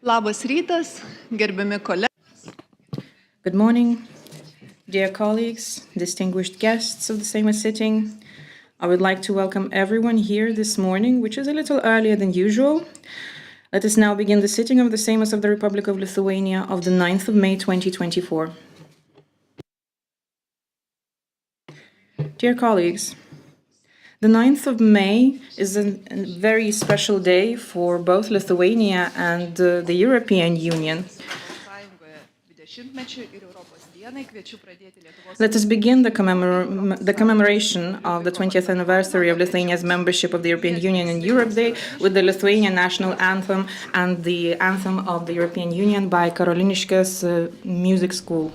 Labas rytas, gerbiami kolegos. Good morning, dear colleagues, distinguished guests of the Seime sitting. I would like to welcome everyone here this morning, which is a little earlier than usual. Let us now begin the sitting of the Seimas of the Republic of Lithuania of the 9th of May 2024. Dear colleagues, the 9th of May is a very special day for both Lithuania and the European Union. Let us begin the commemoration of the 20th anniversary of Lithuania's membership of the European Union and Europe Day with the Lithuanian national anthem and the anthem of the European Union by Karoliniškės Music School.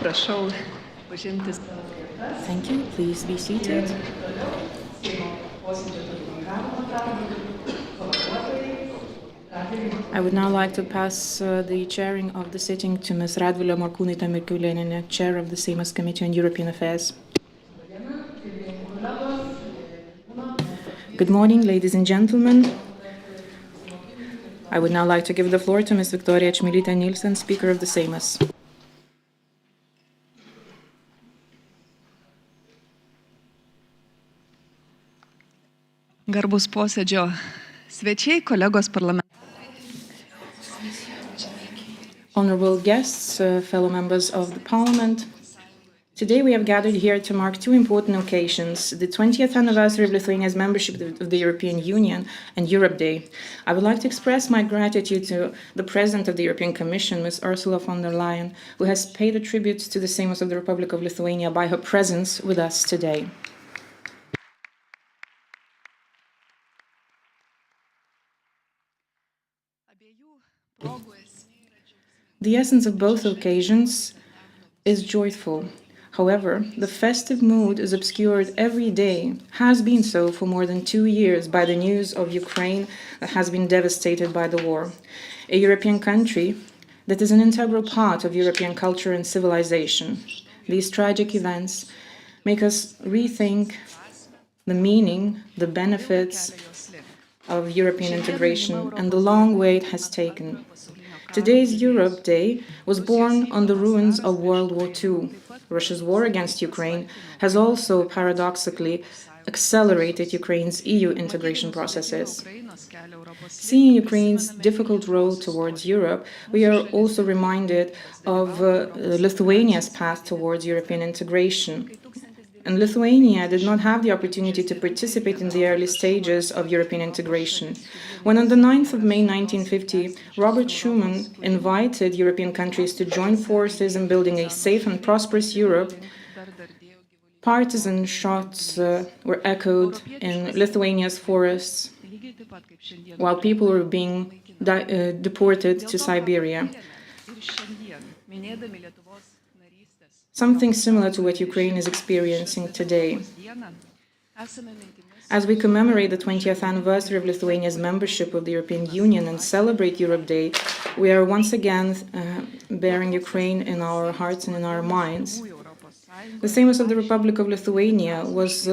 prašau užimti. Thank you. Please be seated. I would now like to pass the chairing of the sitting to Ms. Radvilė Morkūnaitė-Mikulėnienė, Chair of the Seimas Committee on European Affairs. Good morning, ladies and gentlemen. I would now like to give the floor to Ms. Viktorija Čmilytė-Nilsen, Speaker of the Seimas. Garbus posėdžio svečiai, kolegos parlamentarai. Honorable guests, fellow members of the Parliament, today we have gathered here to mark two important occasions, the 20th anniversary of Lithuania's membership of the European Union and Europe Day. I would like to express my gratitude to the President of the European Commission, Ms. Ursula von der Leyen, who has paid a tribute to the Seimas of the Republic of Lithuania by her presence with us today. The essence of both occasions is joyful. However, the festive mood is obscured every day, has been so for more than 2 years, by the news of Ukraine that has been devastated by the war. A European country that is an integral part of European culture and civilization. These tragic events make us rethink the meaning, the benefits of European integration, and the long way it has taken. Today's Europe Day was born on the ruins of World War II. Russia's war against Ukraine has also paradoxically accelerated Ukraine's EU integration processes. Seeing Ukraine's difficult road towards Europe, we are also reminded of Lithuania's path towards European integration. And Lithuania did not have the opportunity to participate in the early stages of European integration. When on the 9th of May 1950, Robert Schuman invited European countries to join forces in building a safe and prosperous Europe, partisan shots were echoed in Lithuania's forests, while people were being deported to Siberia. Something similar to what Ukraine is experiencing today. As we commemorate the 20th anniversary of Lithuania's membership of the European Union and celebrate Europe Day, we are once again bearing Ukraine in our hearts and in our minds. The Seimas of the Republic of Lithuania was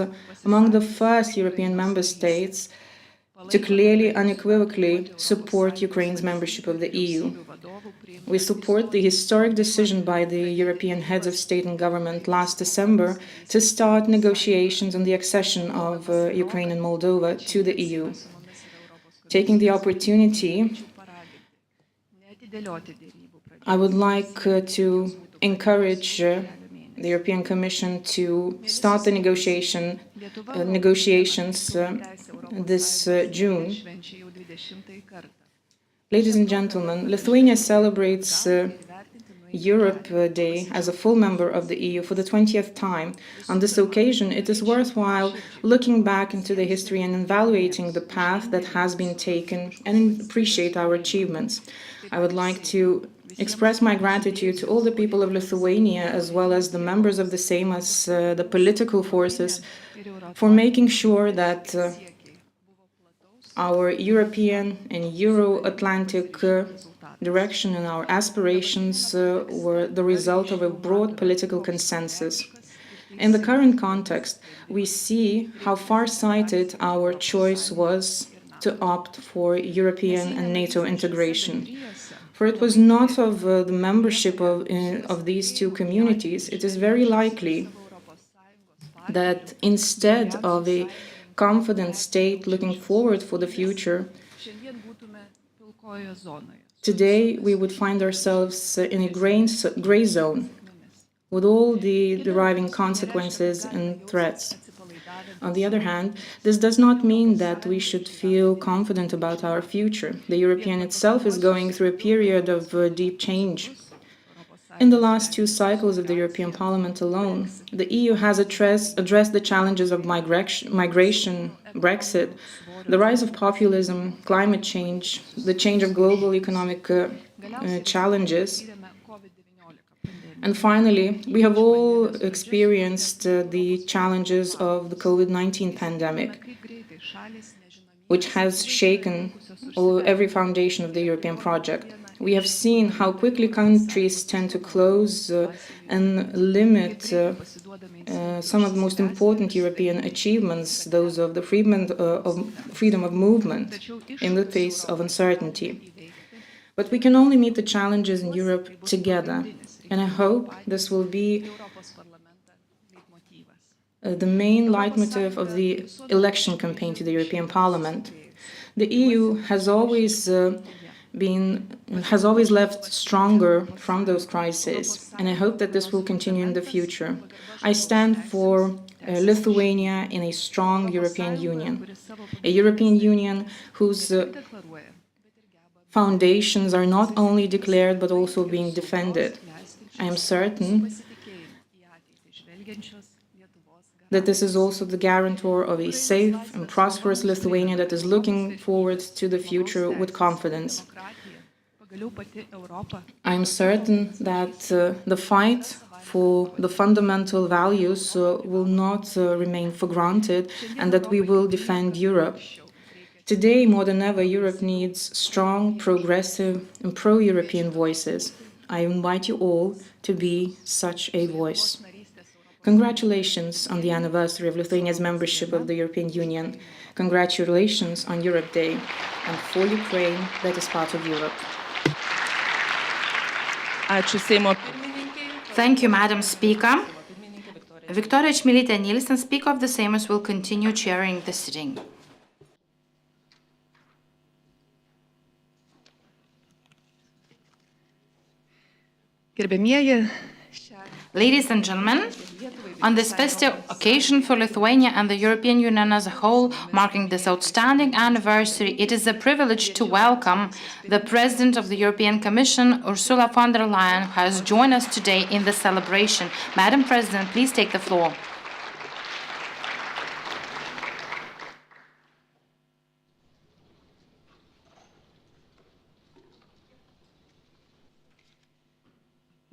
among the first European member states to clearly, unequivocally support Ukraine's membership of the EU. We support the historic decision by the European heads of state and government last December to start negotiations on the accession of Ukraine and Moldova to the EU. Taking the opportunity, I would like to encourage the European Commission to start the negotiations this June. Ladies and gentlemen, Lithuania celebrates Europe Day as a full member of the EU for the 20th time. On this occasion, it is worthwhile looking back into the history and evaluating the path that has been taken and appreciate our achievements. I would like to express my gratitude to all the people of Lithuania, as well as the members of the Seimas, the political forces, for making sure that our European and Euro-Atlantic direction and our aspirations were the result of a broad political consensus. In the current context, we see how far-sighted our choice was to opt for European and NATO integration. For it was not of the membership of these two communities. It is very likely that instead of a confident state looking forward for the future, today we would find ourselves in a gray zone with all the deriving consequences and threats. On the other hand, this does not mean that we should feel confident about our future. The European itself is going through a period of deep change. In the last two cycles of the European Parliament alone, the EU has addressed the challenges of migration, Brexit, the rise of populism, climate change, the change of global economic challenges, And finally, we have all experienced the challenges of the COVID-19 pandemic, which has shaken every foundation of the European project. We have seen how quickly countries tend to close and limit some of the most important European achievements, those of the freedom of movement in the face of uncertainty. But we can only meet the challenges in Europe together, and I hope this will be the main leitmotif of the election campaign to the European Parliament. The EU has always left stronger from those crises, and I hope that this will continue in the future. I stand for Lithuania in a strong European Union, a European Union whose foundations are not only declared but also being defended. I am certain that this is also the guarantor of a safe and prosperous Lithuania that is looking forward to the future with confidence. I am certain that the fight for the fundamental values will not remain for granted, and that we will defend Europe. Today, more than ever, Europe needs strong, progressive, and pro-European voices. I invite you all to be such a voice. Congratulations on the anniversary of Lithuania's membership of the European Union. Congratulations on Europe Day, and for Ukraine that is part of Europe. Thank you, Madam Speaker. Viktorija Čmilytė-Nielsen, Speaker of the Seime, will continue chairing the sitting. Ladies and gentlemen, on this festive occasion for Lithuania and the European Union as a whole, marking this outstanding anniversary, it is a privilege to welcome the President of the European Commission, Ursula von der Leyen, who has joined us today in the celebration. Madam President, please take the floor.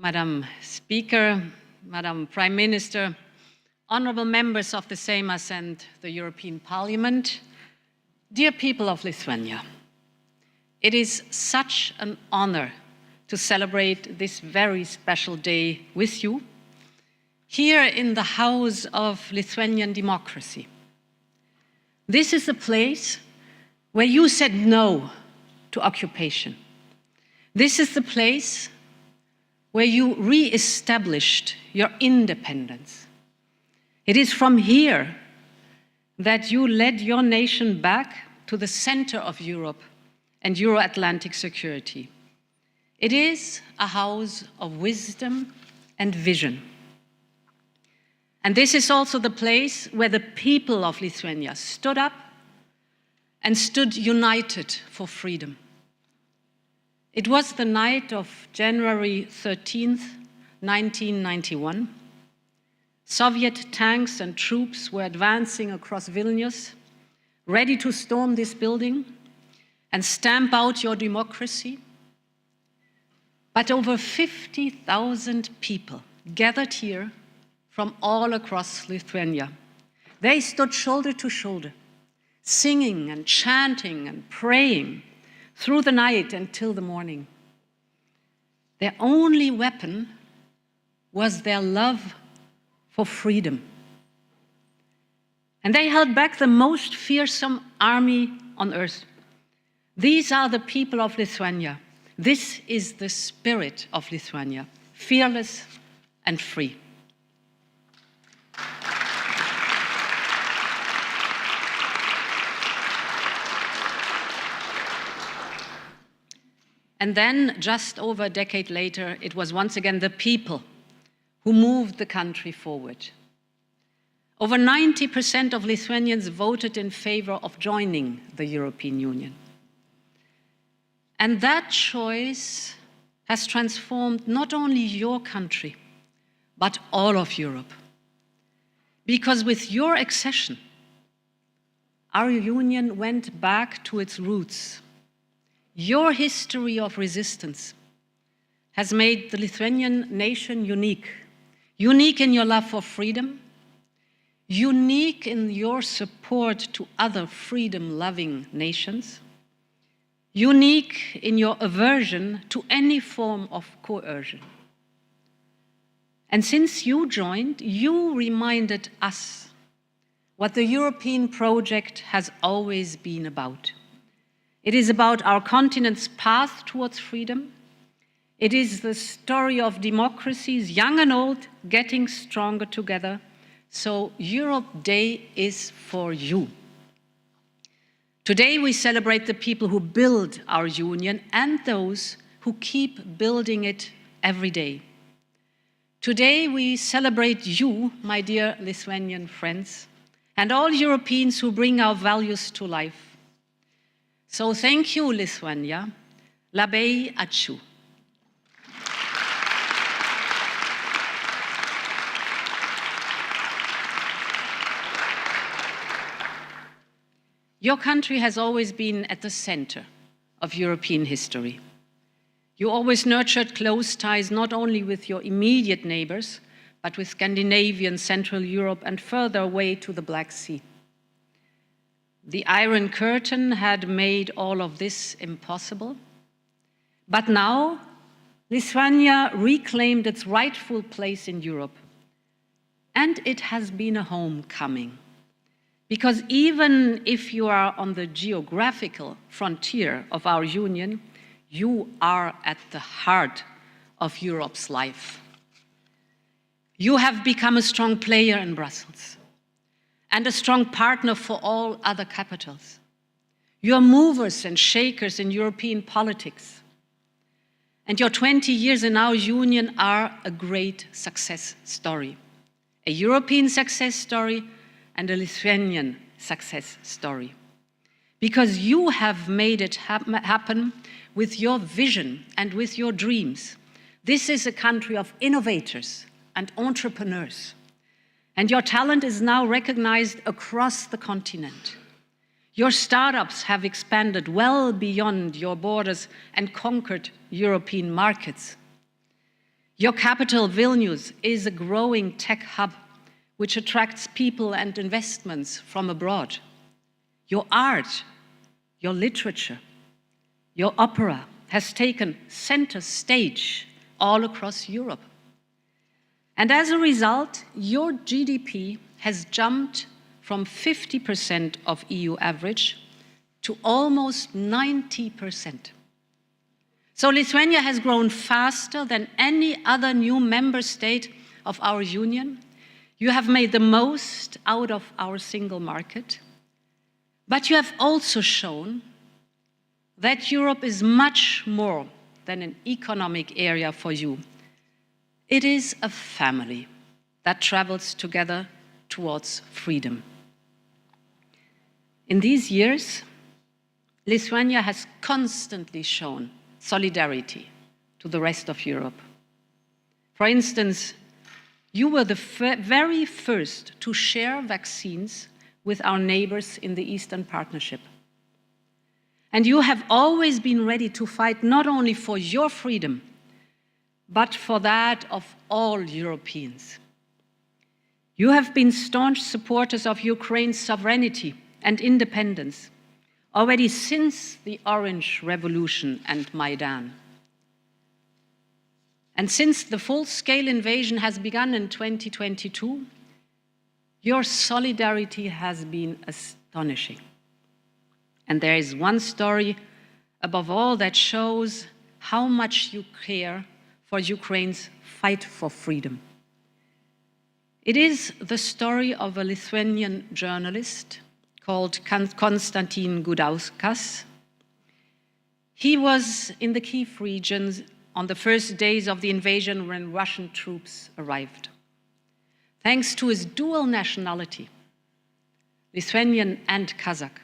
Madam Speaker, Madam Prime Minister, honorable members of the Seime and the European Parliament, dear people of Lithuania, it is such an honor to celebrate this very special day with you here in the House of Lithuanian Democracy. This is a place where you said no to occupation. This is the place where you re-established your independence. It is from here that you led your nation back to the center of Europe and Euro-Atlantic security. It is a house of wisdom and vision. And this is also the place where the people of Lithuania stood up and stood united for freedom. It was the night of January 13th, 1991. Soviet tanks and troops were advancing across Vilnius, ready to storm this building and stamp out your democracy. But over 50,000 people gathered here from all across Lithuania. They stood shoulder to shoulder, singing and chanting and praying through the night until the morning. Their only weapon was their love for freedom. And they held back the most fearsome army on earth. These are the people of Lithuania. This is the spirit of Lithuania, fearless and free. And then, just over a decade later, it was once again the people who moved the country forward. Over 90% of Lithuanians voted in favor of joining the European Union. And that choice has transformed not only your country, but all of Europe. Because with your accession, our union went back to its roots. Your history of resistance has made the Lithuanian nation unique. Unique in your love for freedom, unique in your support to other freedom-loving nations, unique in your aversion to any form of coercion. And since you joined, you reminded us what the European project has always been about. It is about our continent's path towards freedom. It is the story of democracies, young and old, getting stronger together. So Europe Day is for you. Today we celebrate the people who build our union and those who keep building it every day. Today we celebrate you, my dear Lithuanian friends, and all Europeans who bring our values to life. So thank you, Lithuania. Labai ačiū. Your country has always been at the center of European history. You always nurtured close ties not only with your immediate neighbors, but with Scandinavia, Central Europe, and further away to the Black Sea. The Iron Curtain had made all of this impossible. But now, Lithuania reclaimed its rightful place in Europe. And it has been a homecoming. Because even if you are on the geographical frontier of our union, you are at the heart of Europe's life. You have become a strong player in Brussels and a strong partner for all other capitals. You are movers and shakers in European politics. And your 20 years in our union are a great success story. A European success story and a Lithuanian success story. Because you have made it happen with your vision and with your dreams. This is a country of innovators and entrepreneurs. And your talent is now recognized across the continent. Your startups have expanded well beyond your borders and conquered European markets. Your capital, Vilnius, is a growing tech hub which attracts people and investments from abroad. Your art, your literature, your opera has taken center stage all across Europe. And as a result, your GDP has jumped from 50% of EU average to almost 90%. So Lithuania has grown faster than any other new member state of our union. You have made the most out of our single market, but you have also shown that Europe is much more than an economic area for you. It is a family that travels together towards freedom. In these years, Lithuania has constantly shown solidarity to the rest of Europe. For instance, you were the very first to share vaccines with our neighbors in the Eastern Partnership. And you have always been ready to fight not only for your freedom, but for that of all Europeans. You have been staunch supporters of Ukraine's sovereignty and independence, already since the Orange Revolution and Maidan. And since the full-scale invasion has begun in 2022, your solidarity has been astonishing. And there is one story above all that shows how much you care for Ukraine's fight for freedom. It is the story of a Lithuanian journalist called Konstantin Gudauskas. He was in the Kyiv regions on the first days of the invasion when Russian troops arrived. Thanks to his dual nationality, Lithuanian and Kazakh,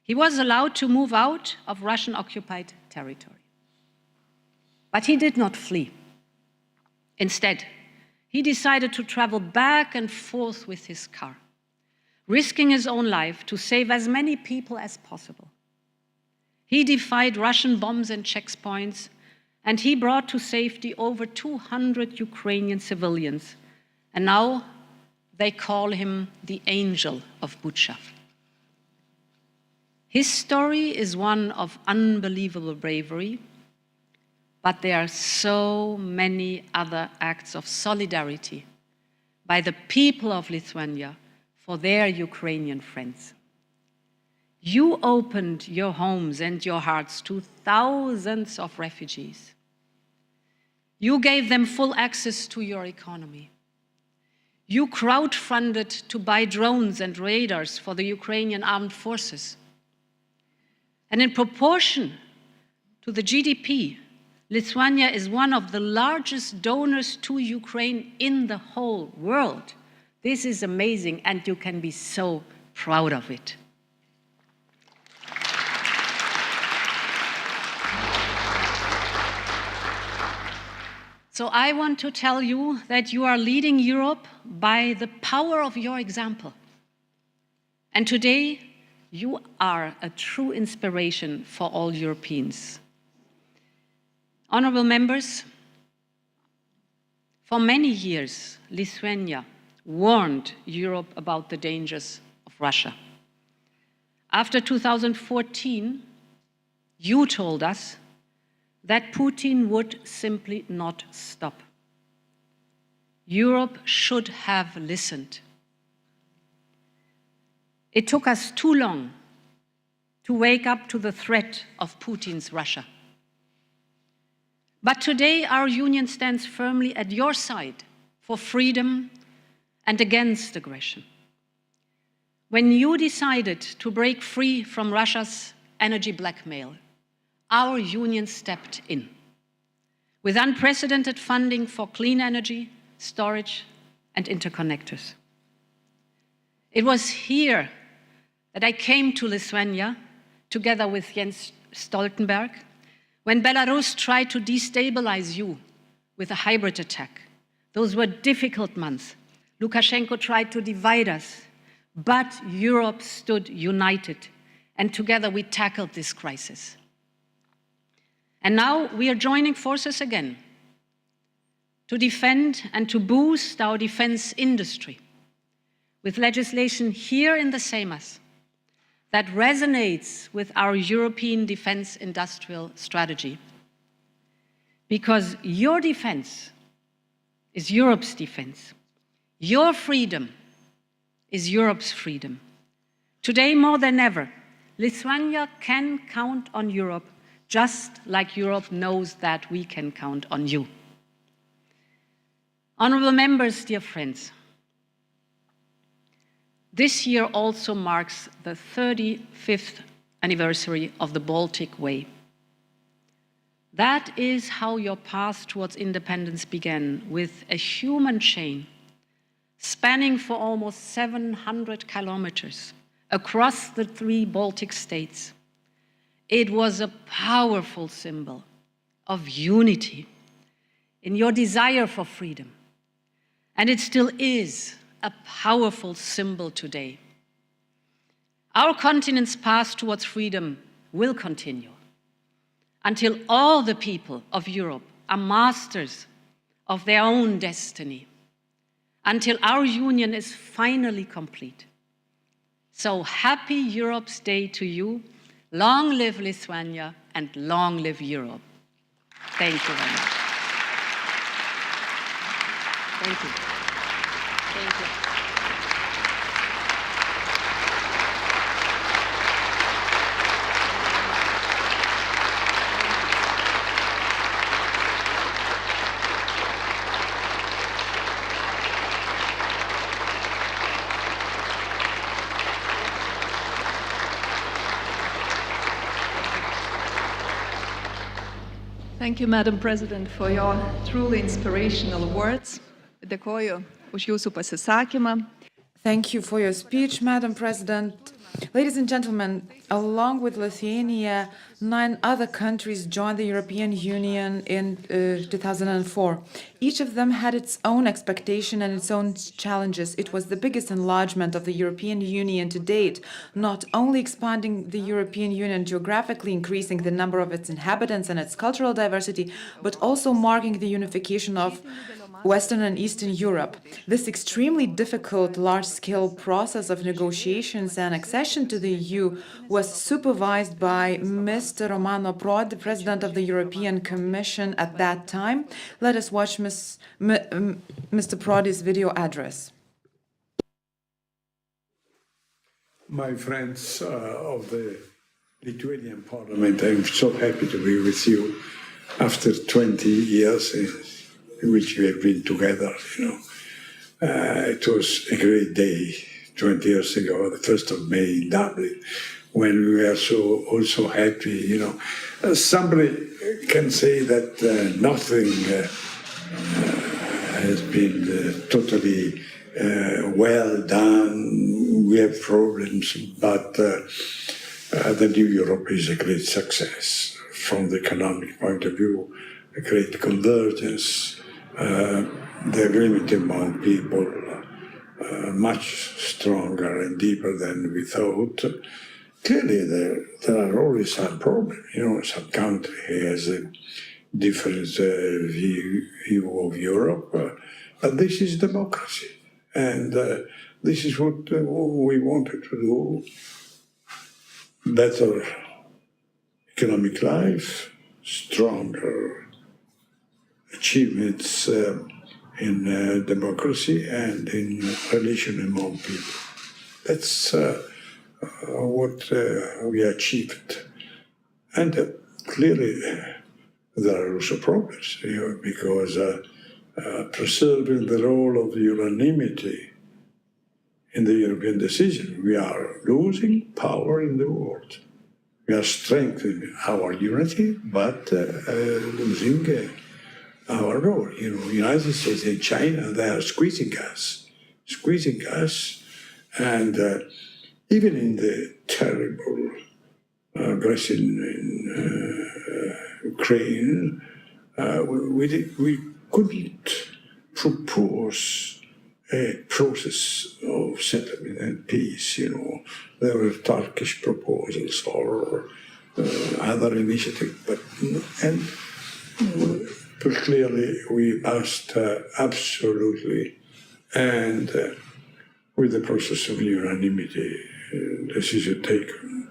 he was allowed to move out of Russian-occupied territory. But he did not flee. Instead, he decided to travel back and forth with his car, risking his own life to save as many people as possible. He defied Russian bombs and checkpoints and he brought to safety over 200 Ukrainian civilians. And now they call him the Angel of Bucha. His story is one of unbelievable bravery, but there are so many other acts of solidarity by the people of Lithuania for their Ukrainian friends. You opened your homes and your hearts to thousands of refugees. You gave them full access to your economy. You crowdfunded to buy drones and radars for the Ukrainian armed forces. And in proportion to the GDP, Lithuania is one of the largest donors to Ukraine in the whole world. This is amazing, and you can be so proud of it. So I want to tell you that you are leading Europe by the power of your example. And today, you are a true inspiration for all Europeans. Honorable members, for many years, Lithuania warned Europe about the dangers of Russia. After 2014, you told us that Putin would simply not stop. Europe should have listened. It took us too long to wake up to the threat of Putin's Russia. But today our union stands firmly at your side for freedom and against aggression. When you decided to break free from Russia's energy blackmail, our union stepped in with unprecedented funding for clean energy, storage, and interconnectors. It was here that I came to Lithuania together with Jens Stoltenberg when Belarus tried to destabilize you with a hybrid attack. Those were difficult months. Lukashenko tried to divide us, but Europe stood united, and together we tackled this crisis. And now we are joining forces again to defend and to boost our defense industry with legislation here in the Seime that resonates with our European defense industrial strategy. Because your defense is Europe's defense. Your freedom is Europe's freedom. Today, more than ever, Lithuania can count on Europe, just like Europe knows that we can count on you. Honorable members, dear friends, this year also marks the 35th anniversary of the Baltic Way. That is how your path towards independence began, with a human chain spanning for almost 700 kilometers across the 3 Baltic states. It was a powerful symbol of unity in your desire for freedom. And it still is a powerful symbol today. Our continent's path towards freedom will continue until all the people of Europe are masters of their own destiny, until our union is finally complete. So happy Europe's Day to you. Long live Lithuania and long live Europe. Thank you very much. Thank you. Thank you. Thank you, Madam President, for your truly inspirational words. Dėkoju už jūsų pasisakymą. Thank you for your speech, Madam President. Ladies and gentlemen, along with Lithuania, 9 other countries joined the European Union in 2004. Each of them had its own expectation and its own challenges. It was the biggest enlargement of the European Union to date, not only expanding the European Union geographically, increasing the number of its inhabitants and its cultural diversity, but also marking the unification of Western and Eastern Europe. This extremely difficult, large-scale process of negotiations and accession to the EU was supervised by Mr. Romano Prodi, the President of the European Commission at that time. Let us watch Mr. Prodi's video address. My friends of the Lithuanian Parliament, I'm so happy to be with you after 20 years in which we have been together, It was a great day 20 years ago, the 1st of May in Dublin, when we were also happy, Somebody can say that nothing has been totally well done. We have problems, but the new Europe is a great success from the economic point of view, a great convergence. The agreement among people much stronger and deeper than we thought. Clearly, there are always some problems. Some country has a different view of Europe, but this is democracy, and this is what we wanted to do. Better economic life, stronger achievements in democracy and in relation among people. That's what we achieved. And clearly there are also problems, because preserving the role of unanimity in the European decision, we are losing power in the world. We are strengthening our unity, but losing our role. United States and China, they are squeezing us, and even in the terrible aggression in Ukraine, we couldn't propose a process of settlement and peace. There were Turkish proposals or other initiatives, but clearly we must absolutely, and with the process of unanimity, decision taken.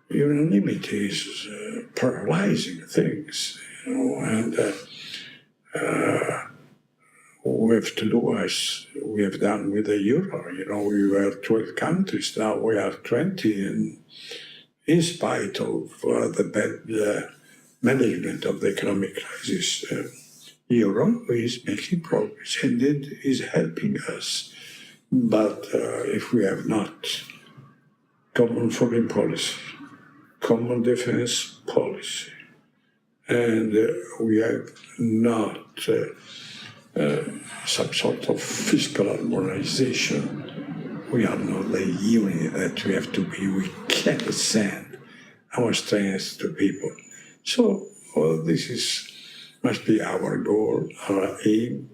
Unanimity is paralyzing things, and we have to do as we have done with the euro. We were 12 countries, now we are 20, and in spite of the bad management of the economic crisis, euro is making progress and it is helping us. But if we have not common foreign policy, common defense policy, and we have not some sort of fiscal harmonization, we are not the unit that we have to be. We cannot send our strength to people. So this must be our goal, our aim,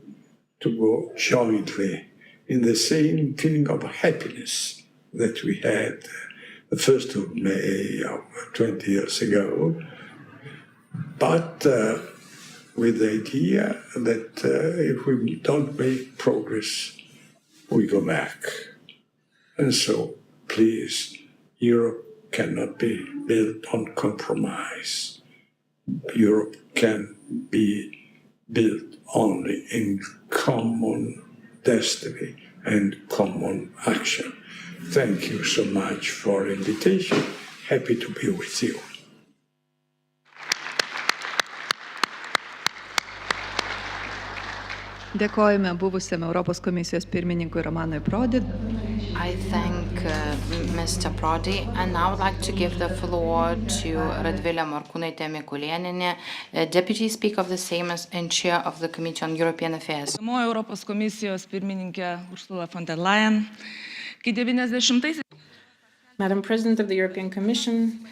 to go jointly in the same feeling of happiness that we had the 1st of May of 20 years ago, but with the idea that if we don't make progress, we go back. And so, please, Europe cannot be built on compromise. Europe can be built only in common destiny and common action. Thank you so much for the invitation. Happy to be with you. Dėkojame buvusiam Europos Komisijos pirmininkui Romanui Prodi. I thank Mr. Prodi. And now I would like to give the floor to Radvilė Morkūnaitė Mikulėnienė, Deputy Speaker of the Seime and Chair of the Committee on European Affairs. Europos Komisijos Pirmininkė Ursulos von der Leyen. Kai 90-aisiais Madam President of the European Commission,